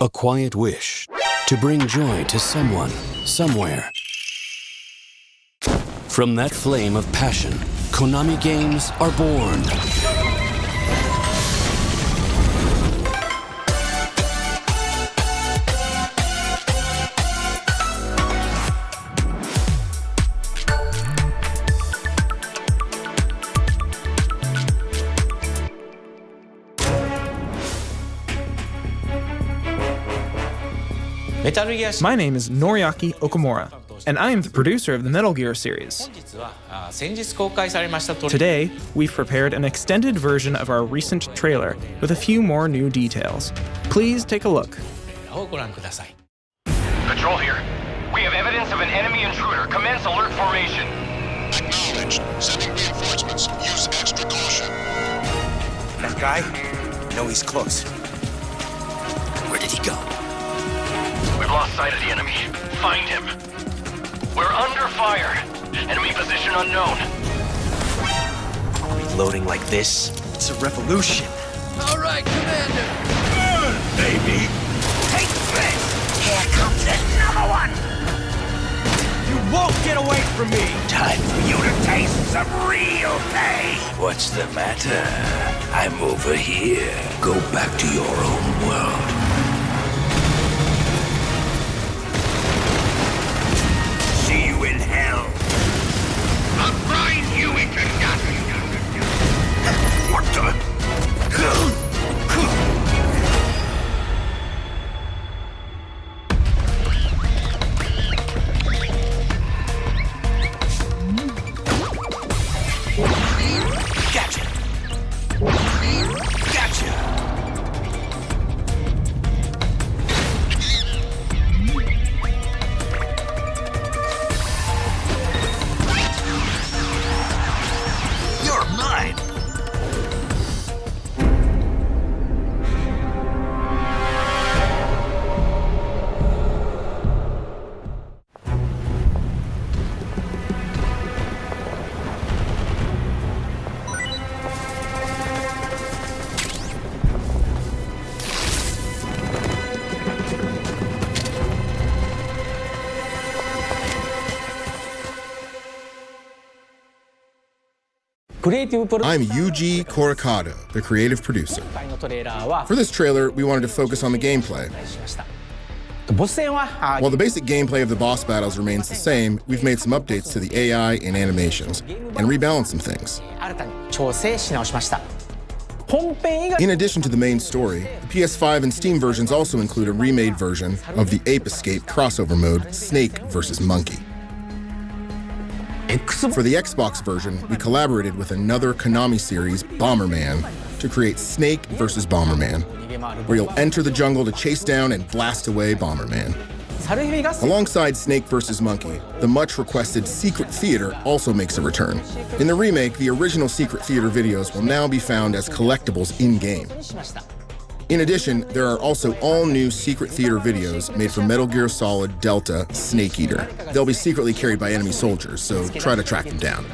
A quiet wish to bring joy to someone, somewhere. From that flame of passion, Konami games are born. My name is Noriaki Okamura, and I am the producer of the Metal Gear series. Today, we've prepared an extended version of our recent trailer with a few more new details. Please take a look. Patrol here. We have evidence of an enemy intruder. Commence alert formation. Acknowledged. Sending reinforcements. Use extra caution. That guy? No, he's close. Where did he go? We've lost sight of the enemy. Find him. We're under fire. Enemy position unknown. Reloading like this? It's a revolution. All right, Commander. Baby. Take this. Here comes another one. You won't get away from me. Time for you to taste some real pain. What's the matter? I'm over here. Go back to your own world. See you in hell. I'll grind you into nothing. What the? Gotcha. Gotcha. You're mine. I'm Yuji Korakado, the creative producer. For this trailer, we wanted to focus on the gameplay. While the basic gameplay of the boss battles remains the same, we've made some updates to the AI and animations, and rebalanced some things. In addition to the main story, the PS5 and Steam versions also include a remade version of the Ape Escape crossover mode, Snake vs. Monkey. For the Xbox version, we collaborated with another Konami series, Bomberman, to create Snake vs. Bomberman, where you'll enter the jungle to chase down and blast away Bomberman. Alongside Snake vs. Monkey, the much-requested Secret Theater also makes a return. In the remake, the original Secret Theater videos will now be found as collectibles in-game. In addition, there are also all-new Secret Theater videos made for Metal Gear Solid Delta Snake Eater. They'll be secretly carried by enemy soldiers, so try to track them down.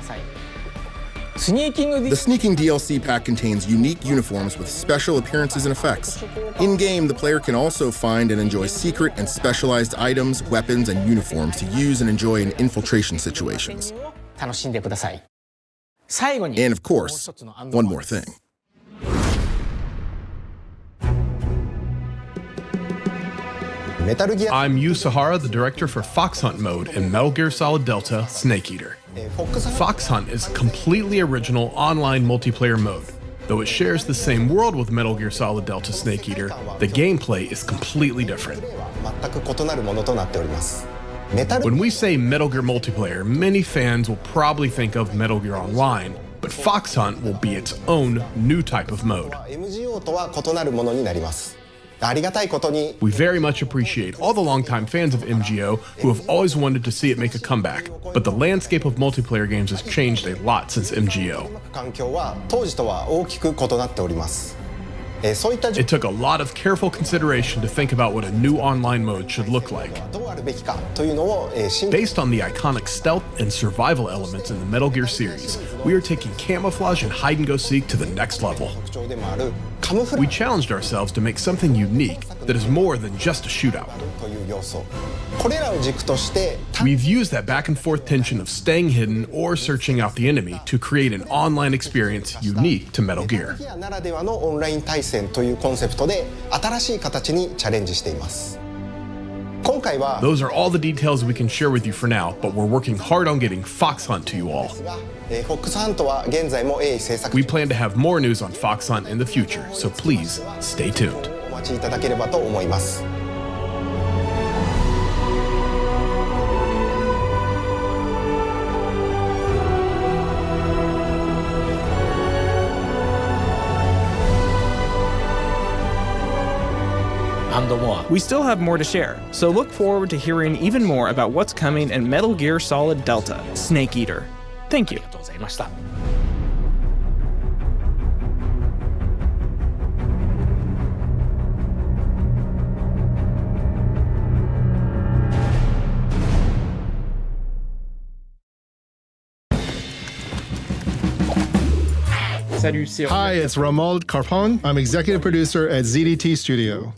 The Sneaking DLC pack contains unique uniforms with special appearances and effects. In-game, the player can also find and enjoy secret and specialized items, weapons, and uniforms to use and enjoy in infiltration situations. And of course, one more thing. I'm Yu Sahara, the director for Fox Hunt mode in Metal Gear Solid Delta Snake Eater. Fox Hunt is a completely original online multiplayer mode. Though it shares the same world with Metal Gear Solid Delta Snake Eater, the gameplay is completely different. When we say Metal Gear multiplayer, many fans will probably think of Metal Gear Online, but Fox Hunt will be its own new type of mode. We very much appreciate all the longtime fans of MGO who have always wanted to see it make a comeback, but the landscape of multiplayer games has changed a lot since MGO. It took a lot of careful consideration to think about what a new online mode should look like. Based on the iconic stealth and survival elements in the Metal Gear series, we are taking camouflage and hide-and-go-seek to the next level. We challenged ourselves to make something unique that is more than just a shootout. We've used that back-and-forth tension of staying hidden or searching out the enemy to create an online experience unique to Metal Gear. Those are all the details we can share with you for now, but we're working hard on getting Fox Hunt to you all. We plan to have more news on Fox Hunt in the future, so please stay tuned. We still have more to share, so look forward to hearing even more about what's coming in Metal Gear Solid Delta, Snake Eater. Thank you. Hi, it's Romuald Carpon. I'm executive producer at ZDT Studio.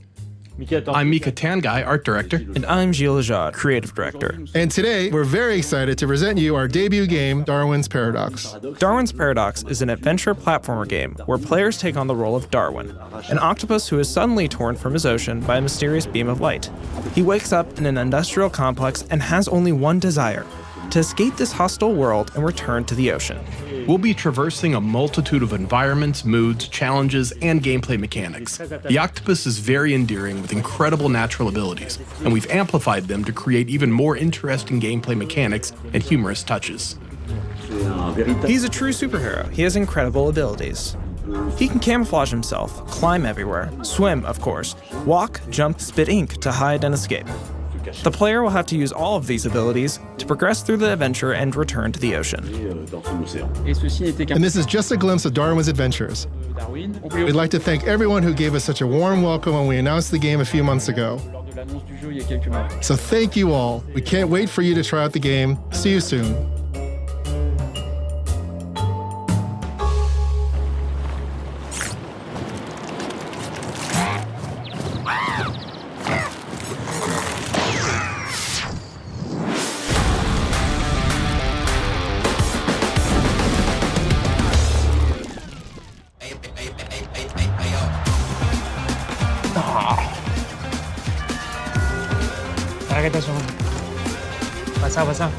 I'm Mika Tangai, art director. And I'm Gilles Lejeune, creative director. And today, we're very excited to present you our debut game, Darwin's Paradox. Darwin's Paradox is an adventure platformer game where players take on the role of Darwin, an octopus who is suddenly torn from his ocean by a mysterious beam of light. He wakes up in an industrial complex and has only one desire: to escape this hostile world and return to the ocean. We'll be traversing a multitude of environments, moods, challenges, and gameplay mechanics. The octopus is very endearing with incredible natural abilities, and we've amplified them to create even more interesting gameplay mechanics and humorous touches. He's a true superhero. He has incredible abilities. He can camouflage himself, climb everywhere, swim, of course, walk, jump, spit ink to hide and escape. The player will have to use all of these abilities to progress through the adventure and return to the ocean. And this is just a glimpse of Darwin's adventures. We'd like to thank everyone who gave us such a warm welcome when we announced the game a few months ago. So thank you all. We can't wait for you to try out the game. See you soon. ¿Qué tal, segundo? Pasa.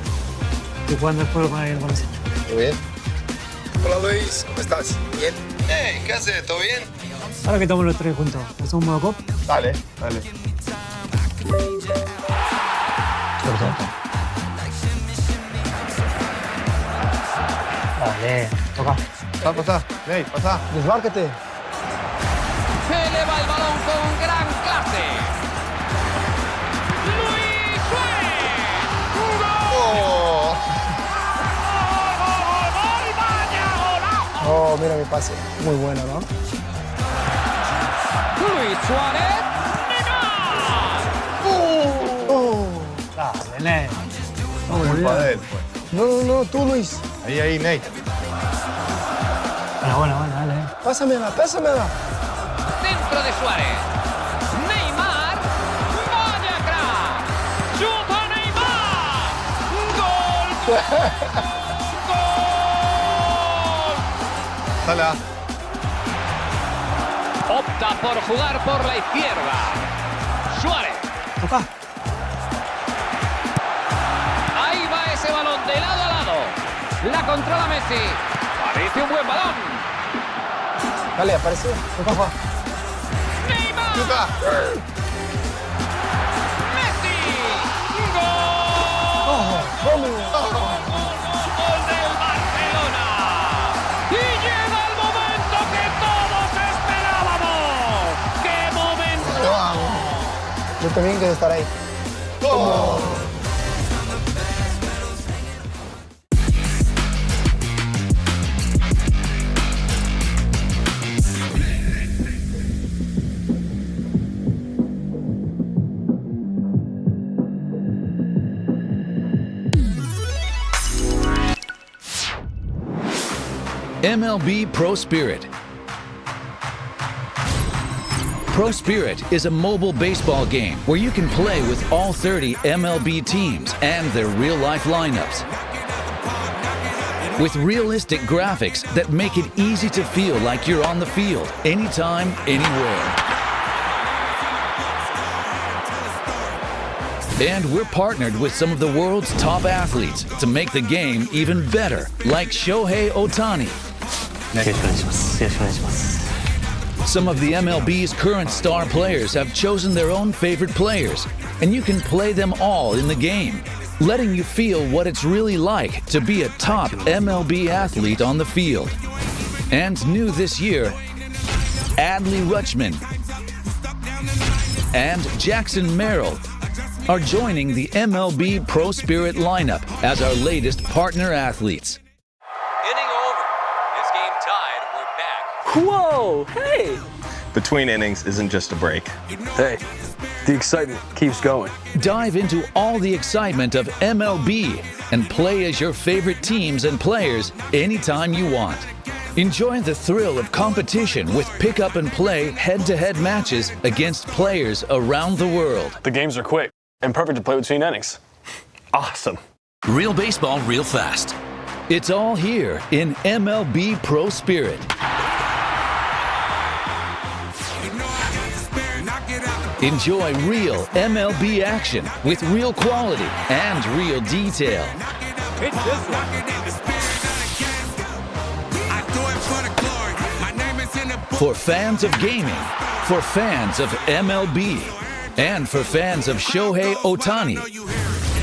Estoy jugando el juego con alguien con ese. Muy bien. Hola, Luis. ¿Cómo estás? ¿Bien? ¿Qué haces? ¿Todo bien? Ahora que estamos los tres juntos, ¿hacemos un modo cop? Dale. Dale, toca. Pasa. Nate, pasa. Desbárquete. Se eleva el balón con gran clase. ¡Luis Suárez! Oh, mira mi pase. Muy bueno, ¿no? Luis Suárez. Dale, Nate. No, culpa de él, pues. No, tú, Luis. Ahí, Nate. Bueno, dale. Pásamela. Centro de Suárez. Neymar. Vaya crack. Chuta Neymar. Gol. Sala. Opta por jugar por la izquierda. Suárez. Toca. Ahí va ese balón de lado a lado. La controla Messi. Parece un buen balón. Dale, apareció. Toca. Neymar. Chuta. Messi. Gol. Gol del Barcelona. Y llega el momento que todos esperábamos. ¡Qué momento! Yo también quiero estar ahí. MLB Pro Spirit. Pro Spirit is a mobile baseball game where you can play with all 30 MLB teams and their real-life lineups. With realistic graphics that make it easy to feel like you're on the field, anytime, anywhere. And we're partnered with some of the world's top athletes to make the game even better, like Shohei Ohtani. Some of the MLB's current star players have chosen their own favorite players, and you can play them all in the game, letting you feel what it's really like to be a top MLB athlete on the field. And new this year, Adley Rutschman and Jackson Merrill are joining the MLB Pro Spirit lineup as our latest partner athletes. Inning over. This game tied. We're back. Whoa, hey! Between innings isn't just a break. Hey, the excitement keeps going. Dive into all the excitement of MLB and play as your favorite teams and players anytime you want. Enjoy the thrill of competition with pick-up and play head-to-head matches against players around the world. The games are quick and perfect to play between innings. Awesome. Real baseball, real fast. It's all here in MLB Pro Spirit. Enjoy real MLB action with real quality and real detail. Hit this one. For fans of gaming, for fans of MLB, and for fans of Shohei Ohtani.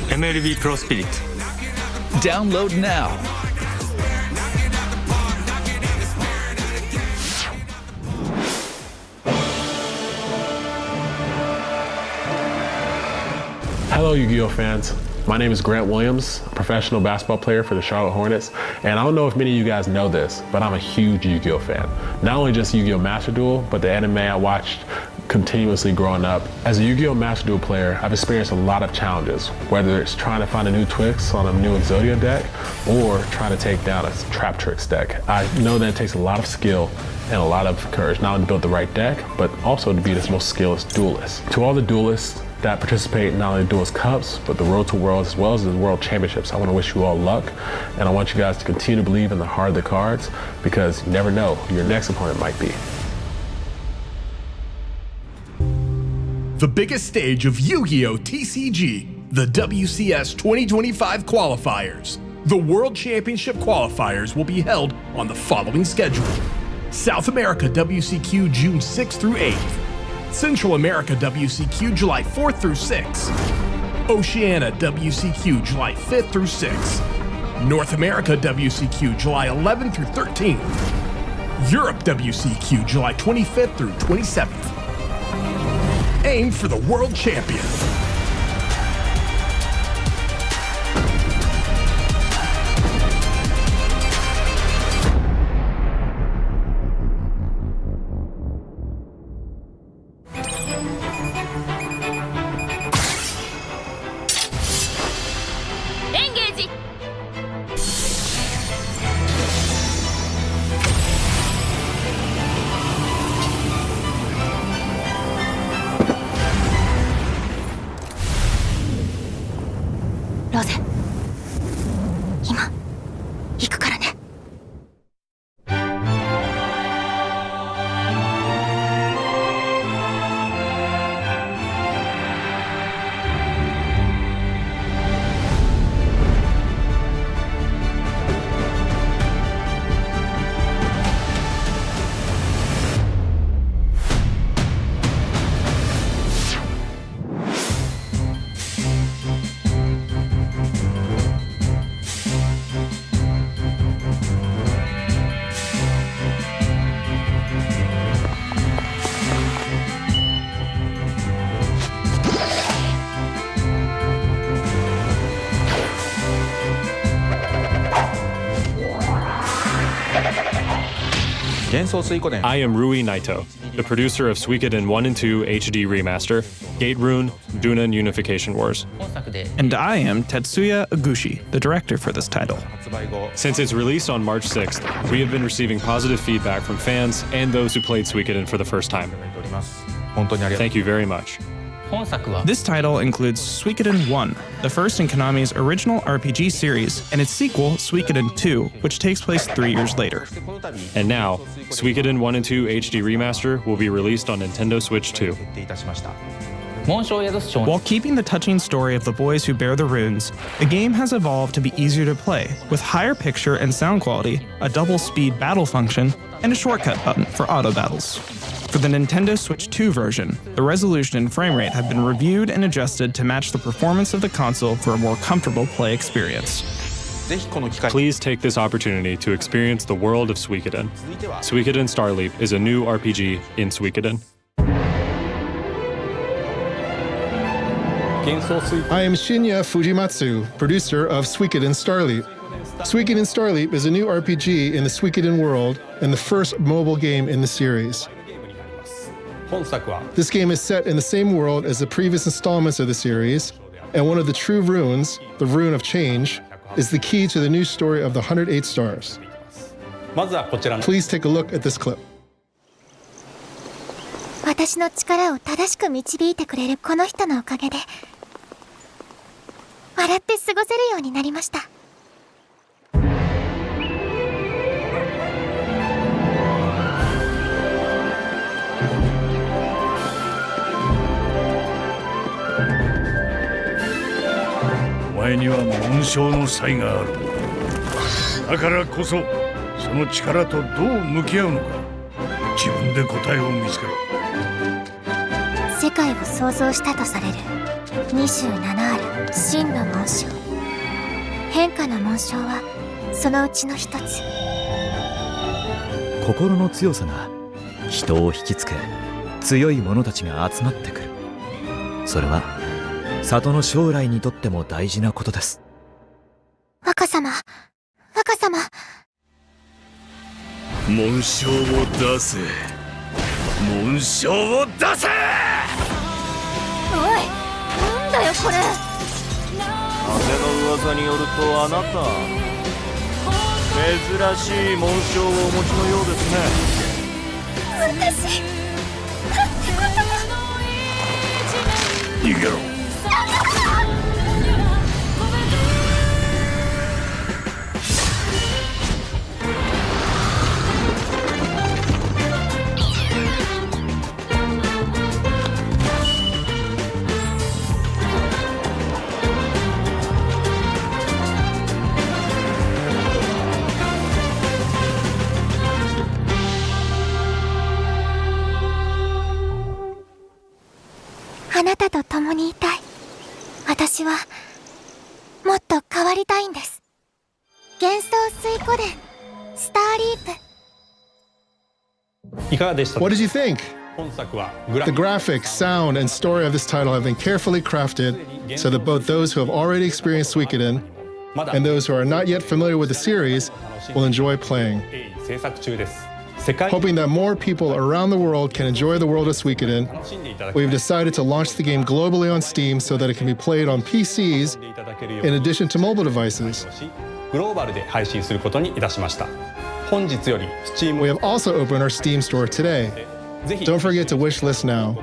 MLB Pro Spirit. Download now. Hello, Yu-Gi-Oh fans. My name is Grant Williams, a professional basketball player for the Charlotte Hornets, and I don't know if many of you guys know this, but I'm a huge Yu-Gi-Oh fan. Not only just Yu-Gi-Oh Master Duel, but the anime I watched continuously growing up. As a Yu-Gi-Oh Master Duel player, I've experienced a lot of challenges, whether it's trying to find a new Twix on a new Exodia deck, or trying to take down a Trap Tricks deck. I know that it takes a lot of skill and a lot of courage, not only to build the right deck, but also to be the most skilled duelist. To all the duelists that participate in not only Duelist Cups, but the Road to Worlds, as well as the World Championships, I want to wish you all luck, and I want you guys to continue to believe in the heart of the cards, because you never know who your next opponent might be. The biggest stage of Yu-Gi-Oh! TCG, the WCS 2025 qualifiers. The World Championship qualifiers will be held on the following schedule. South America WCQ June 6th through 8th. Central America WCQ July 4th through 6th. Oceania WCQ July 5th through 6th. North America WCQ July 11th through 13th. Europe WCQ July 25th through 27th. Aim for the world champion. I am Rui Naito. the producer of Suikoden 1 and 2 HD Remaster, Gate Rune, Dunan Unification Wars. And I am Tetsuya Uguchi, the director for this title. Since its release on March 6th, we have been receiving positive feedback from fans and those who played Suikoden for the first time. Thank you very much. This title includes Suikoden 1, the first in Konami's original RPG series, and its sequel, Suikoden 2, which takes place 3 years later. And now, Suikoden 1 and 2 HD Remaster will be released on Nintendo Switch 2. While keeping the touching story of the boys who bear the runes, the game has evolved to be easier to play, with higher picture and sound quality, a double-speed battle function, and a shortcut button for auto battles. For the Nintendo Switch 2 version, the resolution and frame rate have been reviewed and adjusted to match the performance of the console for a more comfortable play experience. Please take this opportunity to experience the world of Suikoden. Suikoden Starleap is a new RPG in Suikoden. I am Shinya Fujimatsu, producer of Suikoden Starleap. Suikoden Starleap is a new RPG in the Suikoden world and the first mobile game in the series. This game is set in the same world as the previous installments of the series, and one of the true runes, the Rune of Change, is the key to the new story of the 108 Stars. Please take a look at this clip. 私の力を正しく導いてくれるこの人のおかげで笑って過ごせるようになりました。お前には紋章の才がある。だからこそその力とどう向き合うのか自分で答えを見つけろ。世界を創造したとされる27ある真の紋章。変化の紋章はそのうちの一つ。心の強さが人を引きつけ、強い者たちが集まってくる。それは里の将来にとっても大事なことです。若様、若様。紋章を出せ。紋章を出せ。おい、なんだよこれ。風の噂によるとあなた珍しい紋章をお持ちのようですね。私、なんてことを。逃げろ。あなたと共にいたい。私はもっと変わりたいんです。幻想水湖伝スターリープ。いかがでしたか? What did you think? The graphics, sound, and story of this title have been carefully crafted so that both those who have already experienced Suikoden and those who are not yet familiar with the series will enjoy playing. Hoping that more people around the world can enjoy the world of Suikoden, we've decided to launch the game globally on Steam so that it can be played on PCs in addition to mobile devices. We have also opened our Steam store today. Don't forget to wishlist now.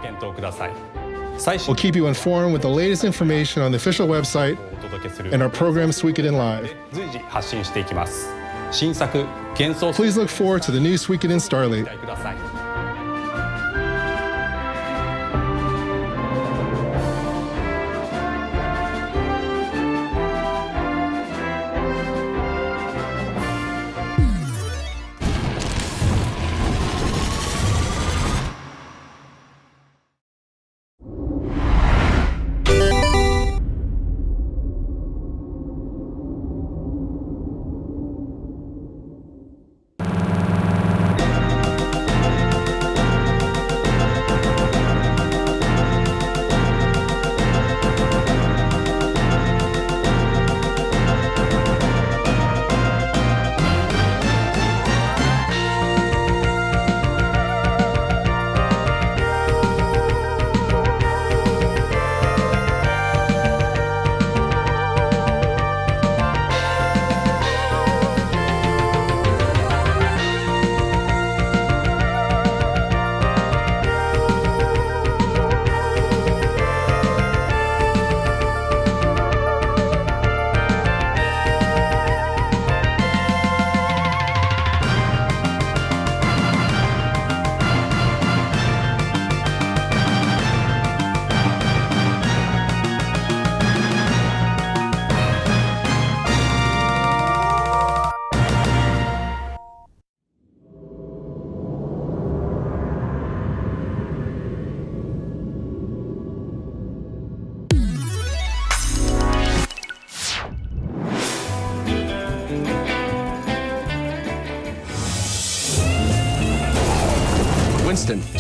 We'll keep you informed with the latest information on the official website and our program Suikoden Live. Please look forward to the new Suikoden Starleap.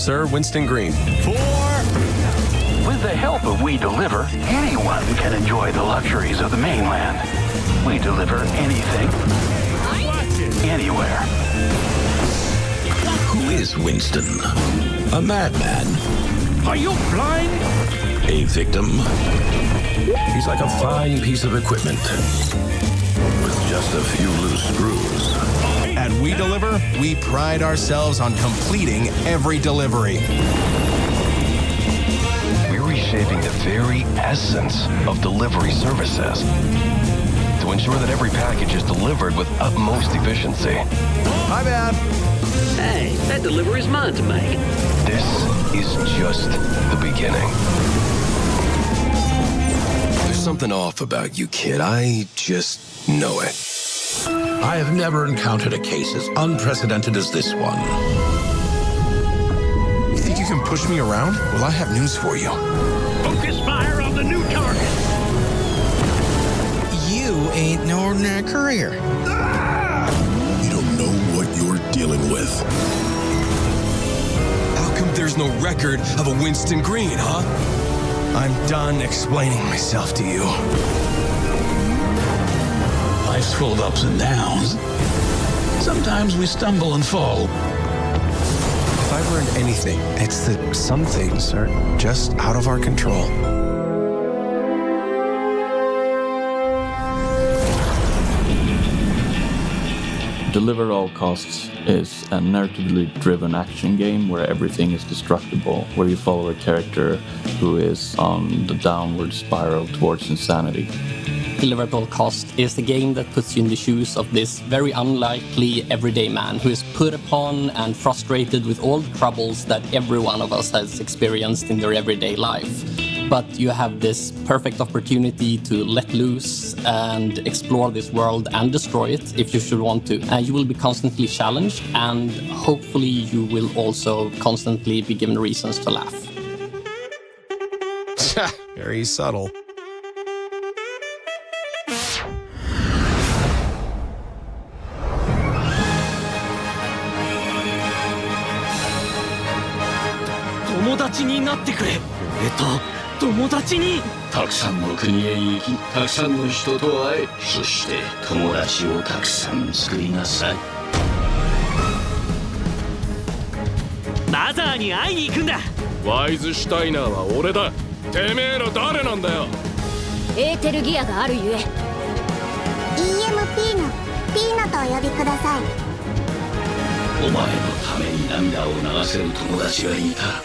Sir Winston Green. With the help of We Deliver, anyone can enjoy the luxuries of the mainland. We deliver anything, anywhere. Who is Winston? A madman? Are you blind? A victim? He's like a fine piece of equipment with just a few loose screws. At We Deliver, we pride ourselves on completing every delivery. We're reshaping the very essence of delivery services to ensure that every package is delivered with utmost efficiency. My bad. Hey, that delivery's mine to make. This is just the beginning. There's something off about you, kid. I just know it. I have never encountered a case as unprecedented as this one. You think you can push me around? Well, I have news for you. Focus fire on the new target. You ain't no ordinary courier. You don't know what you're dealing with. How come there's no record of a Winston Green, huh? I'm done explaining myself to you. Life's full of ups and downs. Sometimes we stumble and fall. If I've learned anything, it's that some things are just out of our control. Deliver at All Costs is a narratively driven action game where everything is destructible, where you follow a character who is on the downward spiral towards insanity. Deliver at All Costs is the game that puts you in the shoes of this very unlikely everyday man who is put upon and frustrated with all the troubles that every one of us has experienced in their everyday life. But you have this perfect opportunity to let loose and explore this world and destroy it if you should want to. And you will be constantly challenged, and hopefully you will also constantly be given reasons to laugh. Very subtle. Evento. 友達にたくさんの国へ行き、たくさんの人と会え、そして友達をたくさん作りなさい。マザーに会いに行くんだ。ワイズシュタイナーは俺だ。てめえら誰なんだよ。エーテルギアがあるゆえ EMP のピーナとお呼びください。お前のために涙を流せる友達がいた。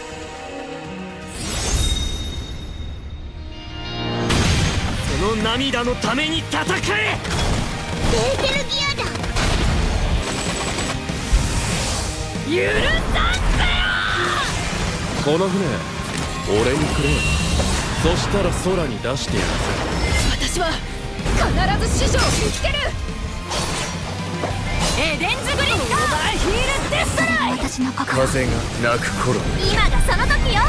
その涙のために戦え。エーテルギアだ。許さんせよ。この船俺にくれよ。そしたら空に出してやるぜ。私は必ず師匠を見つける。エデンズグリッドオーバーヒールデストライ。私の心風が鳴く頃。今がその時よ。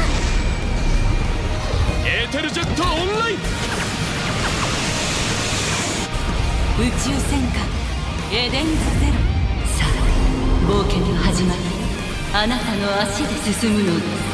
エーテルジェットオンライン。宇宙戦艦エデンズゼロ。さあ冒険の始まり、あなたの足で進むのです。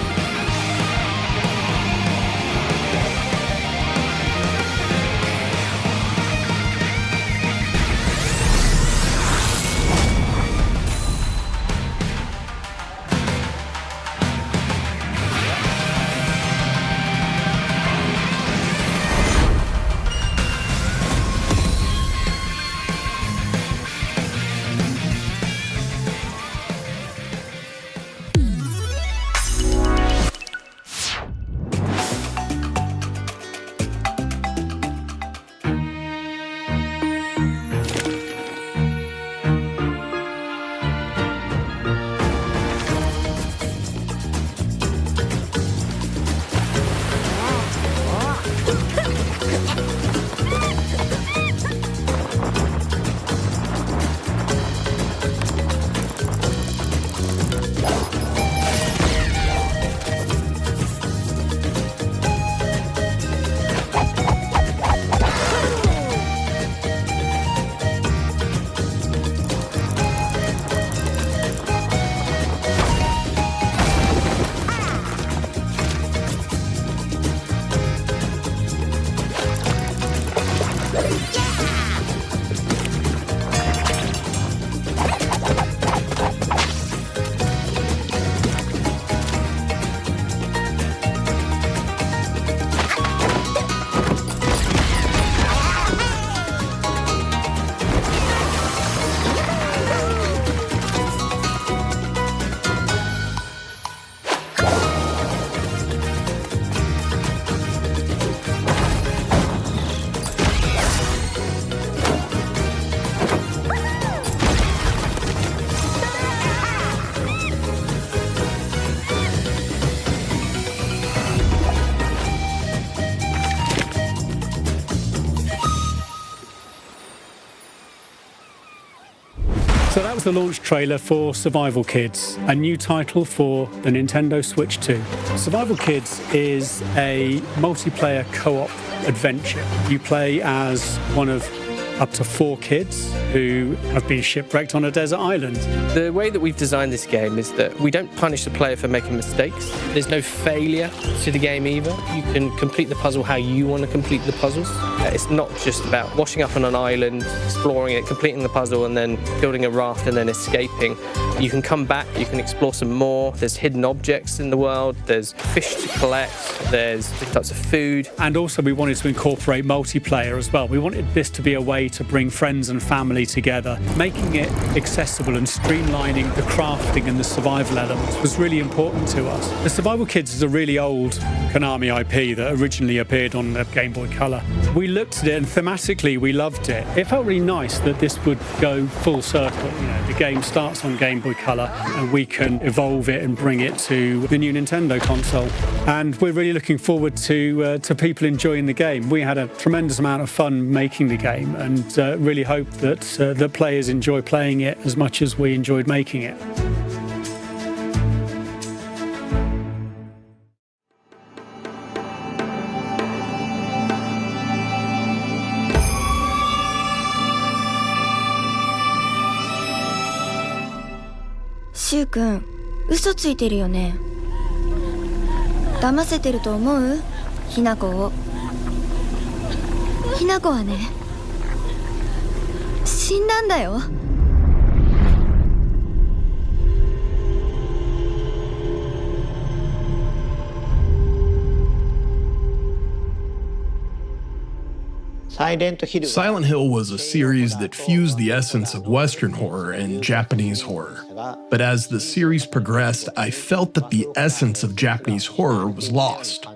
was the launch trailer for Survival Kids, a new title for the Nintendo Switch 2. Survival Kids is a multiplayer co-op adventure. You play as one of up to 4 kids who have been shipwrecked on a desert island. The way that we've designed this game is that we don't punish the player for making mistakes. There's no failure to the game either. You can complete the puzzle how you want to complete the puzzles. It's not just about washing up on an island, exploring it, completing the puzzle, and then building a raft and then escaping. You can come back, you can explore some more. There's hidden objects in the world, there's fish to collect, there's different types of food. And also we wanted to incorporate multiplayer as well. We wanted this to be a way to bring friends and family together. Making it accessible and streamlining the crafting and the survival elements was really important to us. The Survival Kids is a really old Konami IP that originally appeared on the Game Boy Color. We looked at it and thematically we loved it. It felt really nice that this would go full circle. You know, the game starts on Game Boy Color and we can evolve it and bring it to the new Nintendo console. And we're really looking forward to people enjoying the game. We had a tremendous amount of fun making the game and really hope that the players enjoy playing it as much as we enjoyed making it.シュウ君、嘘ついてるよね。騙せてると思う？ひなこを。ひなこはね、死んだんだよ。Silent Hill was a series that fused the essence of Western horror and Japanese horror. But as the series progressed, I felt that the essence of Japanese horror was lost.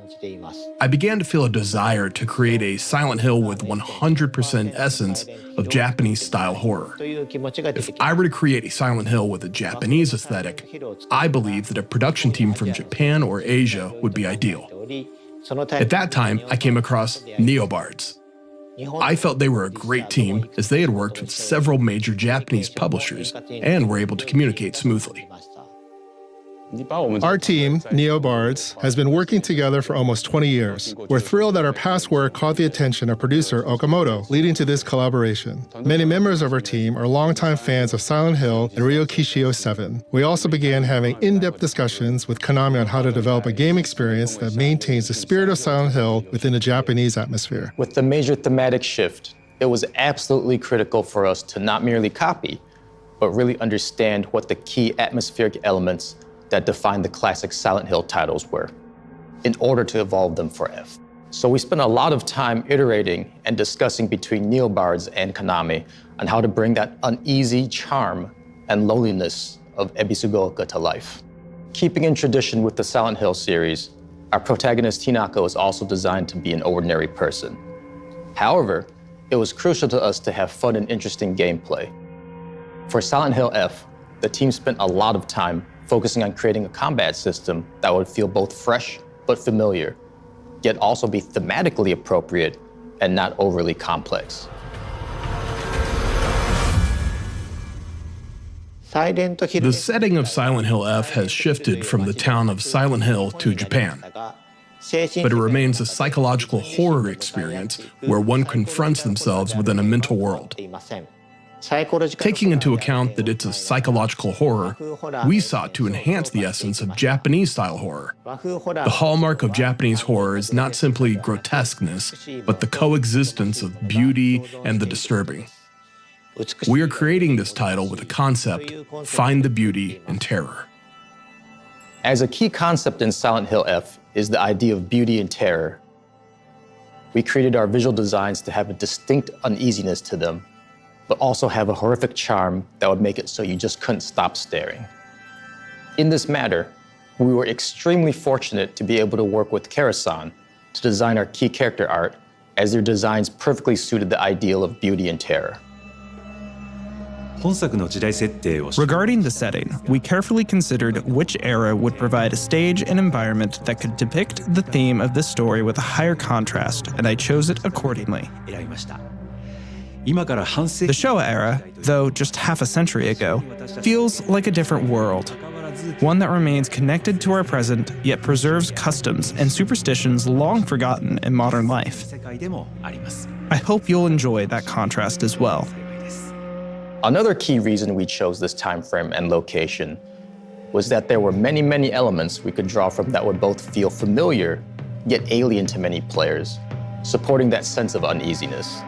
I began to feel a desire to create a Silent Hill with 100% essence of Japanese-style horror. If I were to create a Silent Hill with a Japanese aesthetic, I believe that a production team from Japan or Asia would be ideal. At that time, I came across Neobards. I felt they were a great team as they had worked with several major Japanese publishers and were able to communicate smoothly. Our team, Neobards, has been working together for almost 20 years. We're thrilled that our past work caught the attention of producer Okamoto, leading to this collaboration. Many members of our team are longtime fans of Silent Hill and Ryokishio 7. We also began having in-depth discussions with Konami on how to develop a game experience that maintains the spirit of Silent Hill within a Japanese atmosphere. With the major thematic shift, it was absolutely critical for us to not merely copy, but really understand what the key atmospheric elements that defined the classic Silent Hill titles were, in order to evolve them for F. So we spent a lot of time iterating and discussing between Neobards and Konami on how to bring that uneasy charm and loneliness of Ebisugaoka to life. Keeping in tradition with the Silent Hill series, our protagonist Hinako is also designed to be an ordinary person. However, it was crucial to us to have fun and interesting gameplay. For Silent Hill F, the team spent a lot of time focusing on creating a combat system that would feel both fresh but familiar, yet also be thematically appropriate and not overly complex. The setting of Silent Hill F has shifted from the town of Silent Hill to Japan, but it remains a psychological horror experience where one confronts themselves within a mental world. Taking into account that it's a psychological horror, we sought to enhance the essence of Japanese-style horror. The hallmark of Japanese horror is not simply grotesqueness, but the coexistence of beauty and the disturbing. We are creating this title with a concept, find the beauty in terror. As a key concept in Silent Hill F is the idea of beauty and terror. We created our visual designs to have a distinct uneasiness to them, but also have a horrific charm that would make it so you just couldn't stop staring. In this matter, we were extremely fortunate to be able to work with Kara-san to design our key character art, as their designs perfectly suited the ideal of beauty and terror. Regarding the setting, we carefully considered which era would provide a stage and environment that could depict the theme of this story with a higher contrast, and I chose it accordingly. The Showa era, though just half a century ago, feels like a different world. One that remains connected to our present, yet preserves customs and superstitions long forgotten in modern life. I hope you'll enjoy that contrast as well. Another key reason we chose this time frame and location was that there were many, many elements we could draw from that would both feel familiar, yet alien to many players, supporting that sense of uneasiness.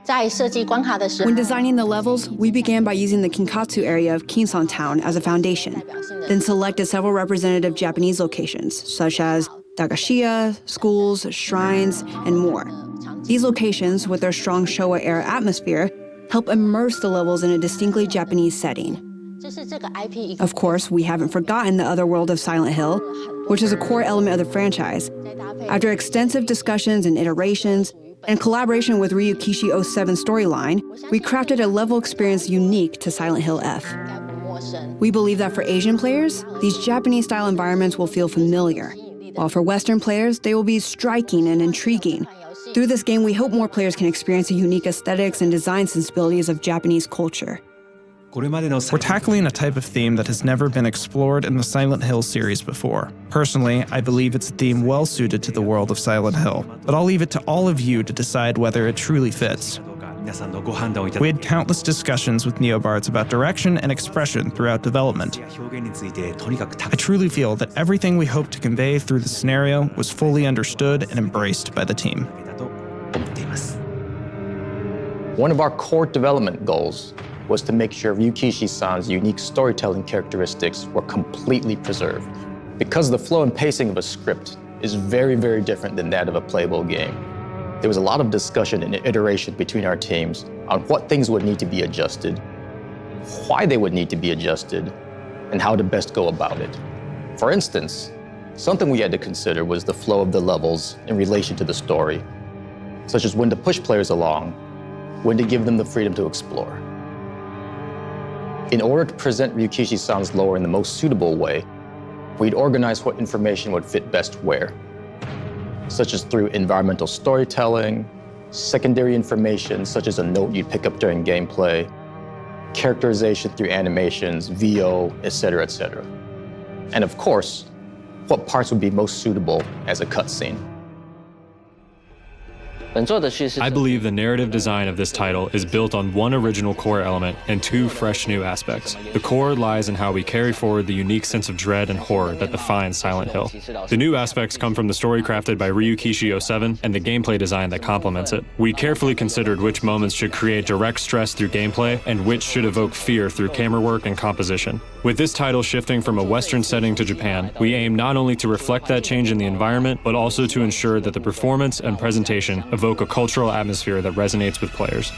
When designing the levels, we began by using the Kinkatsu area of Kinsan Town as a foundation, then selected several representative Japanese locations, such as dagashiya, schools, shrines, and more. These locations, with their strong Showa-era atmosphere, help immerse the levels in a distinctly Japanese setting. Of course, we haven't forgotten the other world of Silent Hill, which is a core element of the franchise. After extensive discussions and iterations, in collaboration with Ryukishi 07 storyline, we crafted a level experience unique to Silent Hill F. We believe that for Asian players, these Japanese-style environments will feel familiar, while for Western players, they will be striking and intriguing. Through this game, we hope more players can experience the unique aesthetics and design sensibilities of Japanese culture. We're tackling a type of theme that has never been explored in the Silent Hill series before. Personally, I believe it's a theme well suited to the world of Silent Hill, but I'll leave it to all of you to decide whether it truly fits. We had countless discussions with Neobards about direction and expression throughout development. I truly feel that everything we hoped to convey through the scenario was fully understood and embraced by the team. One of our core development goals was to make sure Ryukishi-san's unique storytelling characteristics were completely preserved. Because the flow and pacing of a script is very, very different than that of a playable game, there was a lot of discussion and iteration between our teams on what things would need to be adjusted, why they would need to be adjusted, and how to best go about it. For instance, something we had to consider was the flow of the levels in relation to the story, such as when to push players along, when to give them the freedom to explore. In order to present Ryukishi-san's lore in the most suitable way, we'd organize what information would fit best where, such as through environmental storytelling, secondary information such as a note you'd pick up during gameplay, characterization through animations, VO, etc., etc. And of course, what parts would be most suitable as a cutscene. I believe the narrative design of this title is built on one original core element and two fresh new aspects. The core lies in how we carry forward the unique sense of dread and horror that defines Silent Hill. The new aspects come from the story crafted by Ryukishi 07 and the gameplay design that complements it. We carefully considered which moments should create direct stress through gameplay and which should evoke fear through camera work and composition. With this title shifting from a Western setting to Japan, we aim not only to reflect that change in the environment, but also to ensure that the performance and presentation evoke a cultural atmosphere that resonates with players.